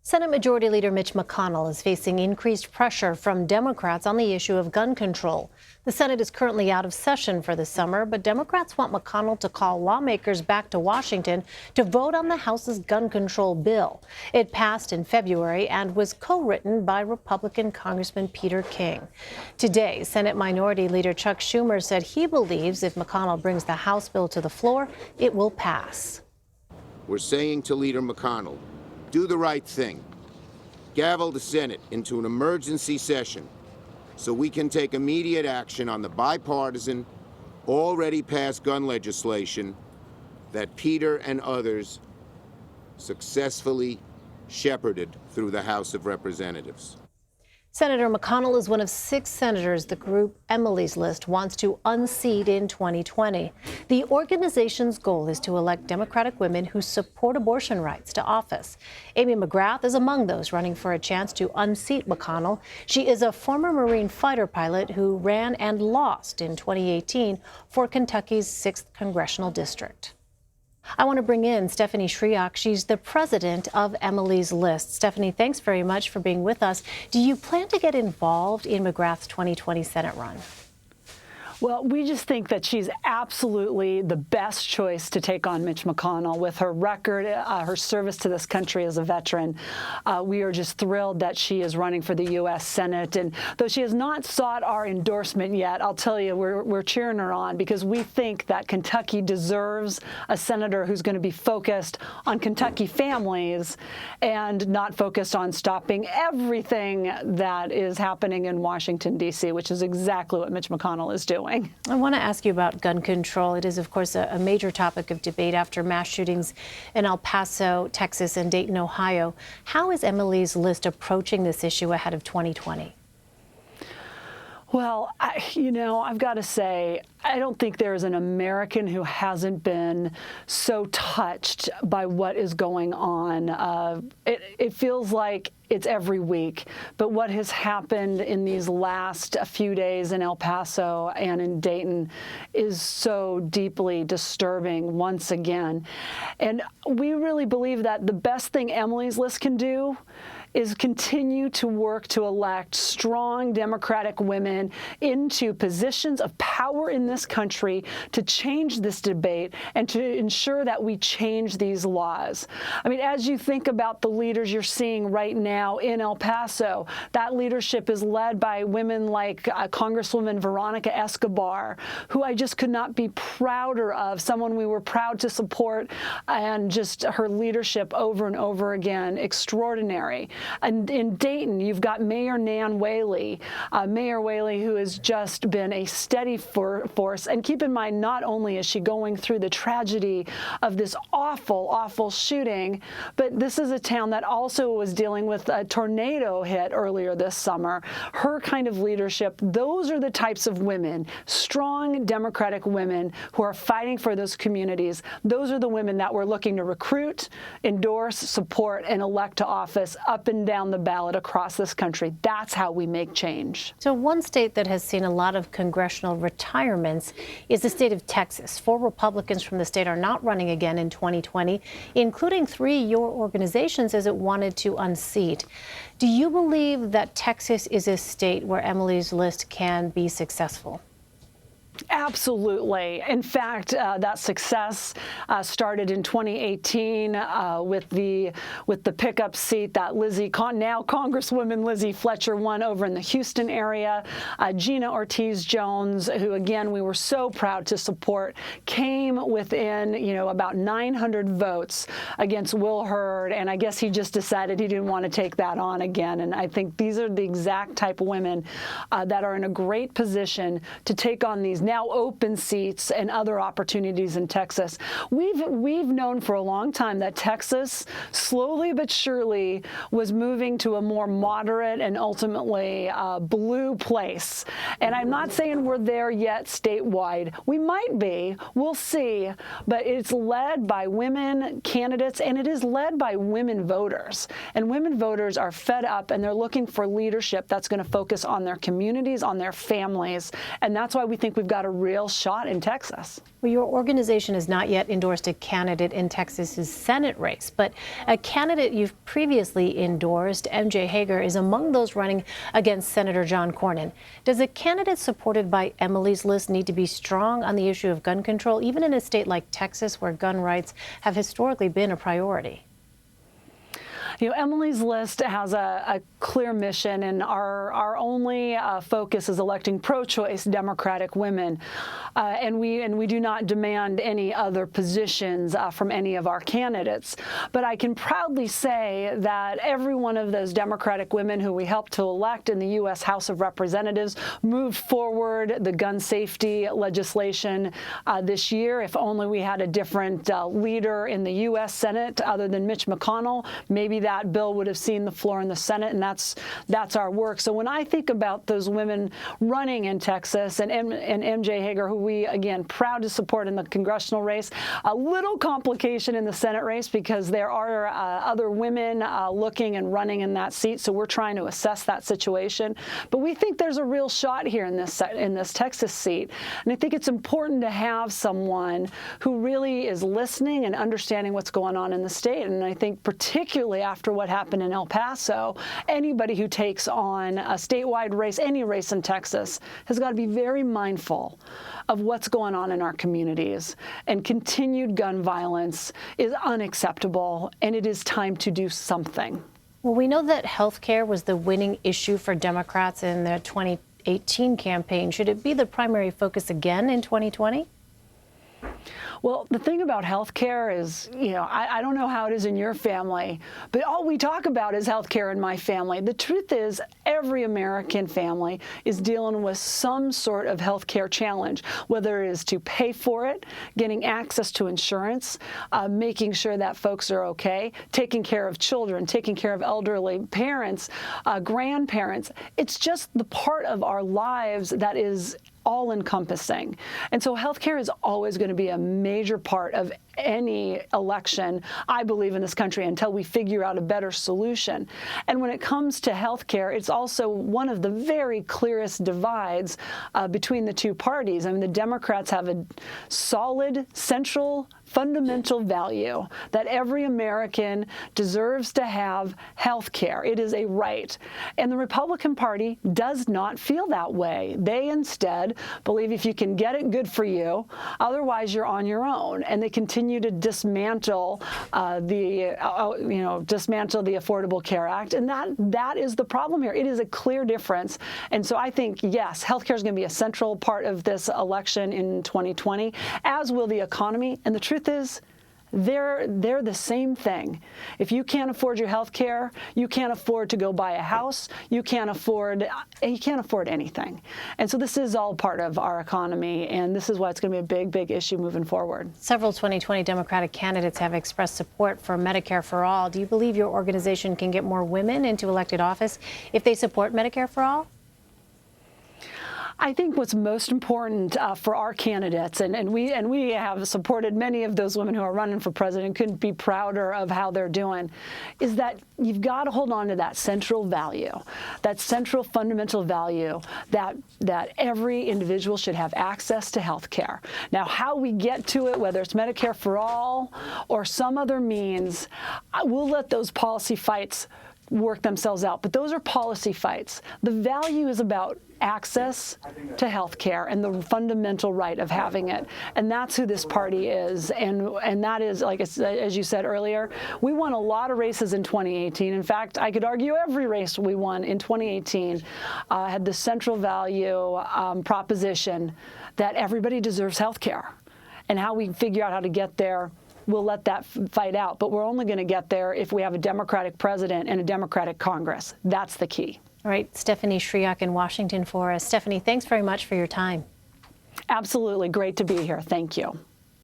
Senate Majority Leader Mitch McConnell is facing increased pressure from Democrats on the issue of gun control. The Senate is currently out of session for the summer, but Democrats want McConnell to call lawmakers back to Washington to vote on the House's gun control bill. It passed in February and was co-written by Republican Congressman Peter King. Today, Senate Minority Leader Chuck Schumer said he believes if McConnell brings the House bill to the floor, it will pass. We're saying to Leader McConnell, do the right thing. Gavel the Senate into an emergency session so we can take immediate action on the bipartisan, already passed gun legislation that Peter and others successfully shepherded through the House of Representatives. Senator McConnell is one of 6 senators the group Emily's List wants to unseat in 2020. The organization's goal is to elect Democratic women who support abortion rights to office. Amy McGrath is among those running for a chance to unseat McConnell. She is a former Marine fighter pilot who ran and lost in 2018 for Kentucky's 6th Congressional District. I want to bring in Stephanie Schriock. She's the president of Emily's List. Stephanie, thanks very much for being with us. Do you plan to get involved in McGrath's 2020 Senate run? Well, we just think that she's absolutely the best choice to take on Mitch McConnell with her record, her service to this country as a veteran. We are just thrilled that she is running for the U.S. Senate. And though she has not sought our endorsement yet, I'll tell you, we're cheering her on because we think that Kentucky deserves a senator who's going to be focused on Kentucky families and not focused on stopping everything that is happening in Washington, D.C., which is exactly what Mitch McConnell is doing. I want to ask you about gun control. It is, of course, a major topic of debate after mass shootings in El Paso, Texas, and Dayton, Ohio. How is Emily's List approaching this issue ahead of 2020? Well, I've got to say, I don't think there is an American who hasn't been so touched by what is going on. It feels like it's every week. But what has happened in these last few days in El Paso and in Dayton is so deeply disturbing once again. And we really believe that the best thing Emily's List can do is continue to work to elect strong Democratic women into positions of power in this country to change this debate and to ensure that we change these laws. I mean, as you think about the leaders you're seeing right now in El Paso, that leadership is led by women like Congresswoman Veronica Escobar, who I just could not be prouder of, someone we were proud to support, and just her leadership over and over again, extraordinary. And in Dayton, you've got Mayor Nan Whaley, Mayor Whaley, who has just been a steady force. And keep in mind, not only is she going through the tragedy of this awful, awful shooting, but this is a town that also was dealing with a tornado hit earlier this summer. Her kind of leadership, those are the types of women, strong Democratic women who are fighting for those communities. Those are the women that we're looking to recruit, endorse, support, and elect to office up and down the ballot across this country. That's how we make change. So one state that has seen a lot of congressional retirements is the state of Texas. 4 Republicans from the state are not running again in 2020, including 3 your organizations as it wanted to unseat. Do you believe that Texas is a state where Emily's List can be successful? Absolutely. In fact, that success started in 2018 with the pickup seat that now Congresswoman Lizzie Fletcher won over in the Houston area. Gina Ortiz-Jones, who again we were so proud to support, came within about 900 votes against Will Hurd, and I guess he just decided he didn't want to take that on again. And I think these are the exact type of women that are in a great position to take on these now open seats and other opportunities in Texas. We've known for a long time that Texas, slowly but surely, was moving to a more moderate and ultimately blue place. And I'm not saying we're there yet statewide. We might be. We'll see. But it's led by women candidates, and it is led by women voters. And women voters are fed up, and they're looking for leadership that's going to focus on their communities, on their families. And that's why we think we've got got a real shot in Texas. Well, your organization has not yet endorsed a candidate in Texas's Senate race, but a candidate you've previously endorsed, MJ Hager, is among those running against Senator John Cornyn. Does a candidate supported by Emily's List need to be strong on the issue of gun control, even in a state like Texas, where gun rights have historically been a priority? You know, Emily's List has a clear mission, and our only focus is electing pro-choice Democratic women, and we do not demand any other positions from any of our candidates. But I can proudly say that every one of those Democratic women who we helped to elect in the U.S. House of Representatives moved forward the gun safety legislation this year. If only we had a different leader in the U.S. Senate other than Mitch McConnell, maybe that bill would have seen the floor in the Senate, and that's our work. So when I think about those women running in Texas and MJ Hager, who we, again, proud to support in the congressional race, a little complication in the Senate race because there are other women looking and running in that seat, so we're trying to assess that situation. But we think there's a real shot here in this Texas seat, and I think it's important to have someone who really is listening and understanding what's going on in the state. And I think particularly after what happened in El Paso, anybody who takes on a statewide race, any race in Texas, has got to be very mindful of what's going on in our communities. And continued gun violence is unacceptable, and it is time to do something. Well, we know that health care was the winning issue for Democrats in their 2018 campaign. Should it be the primary focus again in 2020? Well, the thing about health care is, you know, I don't know how it is in your family, but all we talk about is health care in my family. The truth is, every American family is dealing with some sort of health care challenge, whether it is to pay for it, getting access to insurance, making sure that folks are okay, taking care of children, taking care of elderly parents, grandparents. It's just the part of our lives that is all-encompassing. And so healthcare is always going to be a major part of any election, I believe, in this country until we figure out a better solution. And when it comes to healthcare, it's also one of the very clearest divides between the two parties. I mean, the Democrats have a solid, central, fundamental value that every American deserves to have health care. It is a right. And the Republican Party does not feel that way. They instead believe if you can get it, good for you. Otherwise, you're on your own. And they continue to dismantle the Affordable Care Act. And that is the problem here. It is a clear difference. And so I think, yes, health care is going to be a central part of this election in 2020, as will the economy. And the truth is, they're the same thing. If you can't afford your health care, you can't afford to go buy a house, you can't afford anything. And so this is all part of our economy, and this is why it's going to be a big, big issue moving forward. Several 2020 Democratic candidates have expressed support for Medicare for All. Do you believe your organization can get more women into elected office if they support Medicare for All? I think what's most important for our candidates, and we have supported many of those women who are running for president, couldn't be prouder of how they're doing, is that you've got to hold on to that central value, that central fundamental value that every individual should have access to health care. Now, how we get to it, whether it's Medicare for All or some other means, we'll let those policy fights work themselves out. But those are policy fights. The value is about access to health care and the fundamental right of having it. And that's who this party is. And that is, like as you said earlier, we won a lot of races in 2018. In fact, I could argue every race we won in 2018 had the central value proposition that everybody deserves health care. And how we figure out how to get there, we'll let that fight out. But we're only going to get there if we have a Democratic president and a Democratic Congress. That's the key. All right, Stephanie Schriock in Washington for us. Stephanie, thanks very much for your time. Absolutely. Great to be here. Thank you.